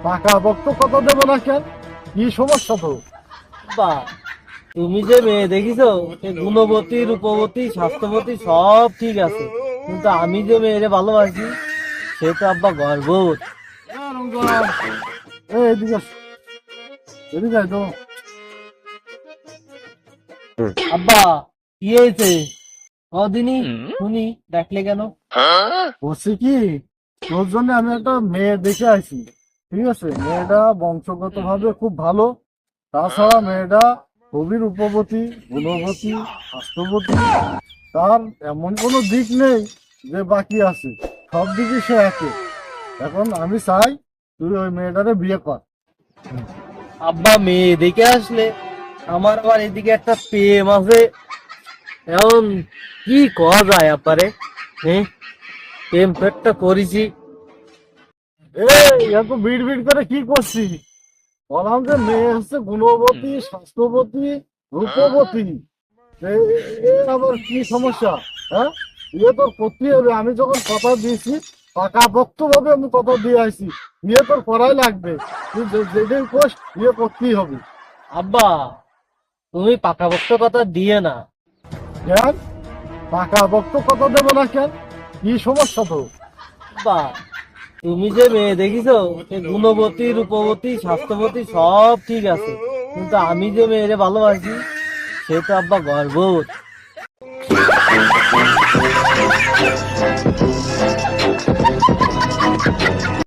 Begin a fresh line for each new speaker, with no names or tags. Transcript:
পাকা বক্ত কত দেবো না কেন? কি সমস্যা তো?
বা তুমি যে মেয়ে দেখিছো, সে গুণবতী, রূপবতী, স্বাস্থ্যবতী সব ঠিক আছে, কিন্তু আমি যে মেয়েরে ভালোবাসি সে তো আব্বা গর্ভবতী।
এদিকে আস, এদিকে আয় তো।
আব্বা কি হয়েছে কদিনই শুনি, দেখলে কেন?
বলছি কি, তোর জন্য আমি একটা মেয়ে দেখে আইছি। ঠিক আছে, মেয়েটা বংশগত ভাবে খুব ভালো। তাছাড়া মেয়েটা খুবই রূপবতী, গুণবতী, স্বাস্থ্যবতী। তার এমন কোনো দিক নেই যে বাকি আছে, সব দিকই সে একে। এখন আমি চাই তুই ওই মেয়েটারে বিয়ে কর।
আব্বা মেয়ে দেখে আসলে আমার আবার এদিকে একটা প্রেম আছে, এখন কি করা যায় আব্বারে? হ্যাঁ, প্রেম তো একটা করেছি।
এত বিড় বিড় করে কি করছিস? বললাম যে মেয়ে হচ্ছে গুণবতী, স্বাস্থ্যবতী, রূপবতী। আবার কি সমস্যা? হ্যাঁ, বিয়ে তোর করতেই হবে। আমি যখন কথা দিয়েছি, পাকা পক্ত ভাবে আমি কথা দিয়ে আসছি, বিয়ে তোর করাই লাগবে। তুই যেদিন কোস বিয়ে করতেই হবে।
আব্বা তুমি পাকাপোক্ত কথা দিয়ে না।
কেন? পাকা পক্ত কথা দেবো না কেন? কি সমস্যা তো?
আব্বা তুমি যে মেয়ে দেখিছো, সে গুণবতী, রূপবতী, স্বাস্থ্যবতী সব ঠিক আছে, কিন্তু আমি যে মেয়েরে ভালোবাসি সে তো আব্বা গর্ভবতী।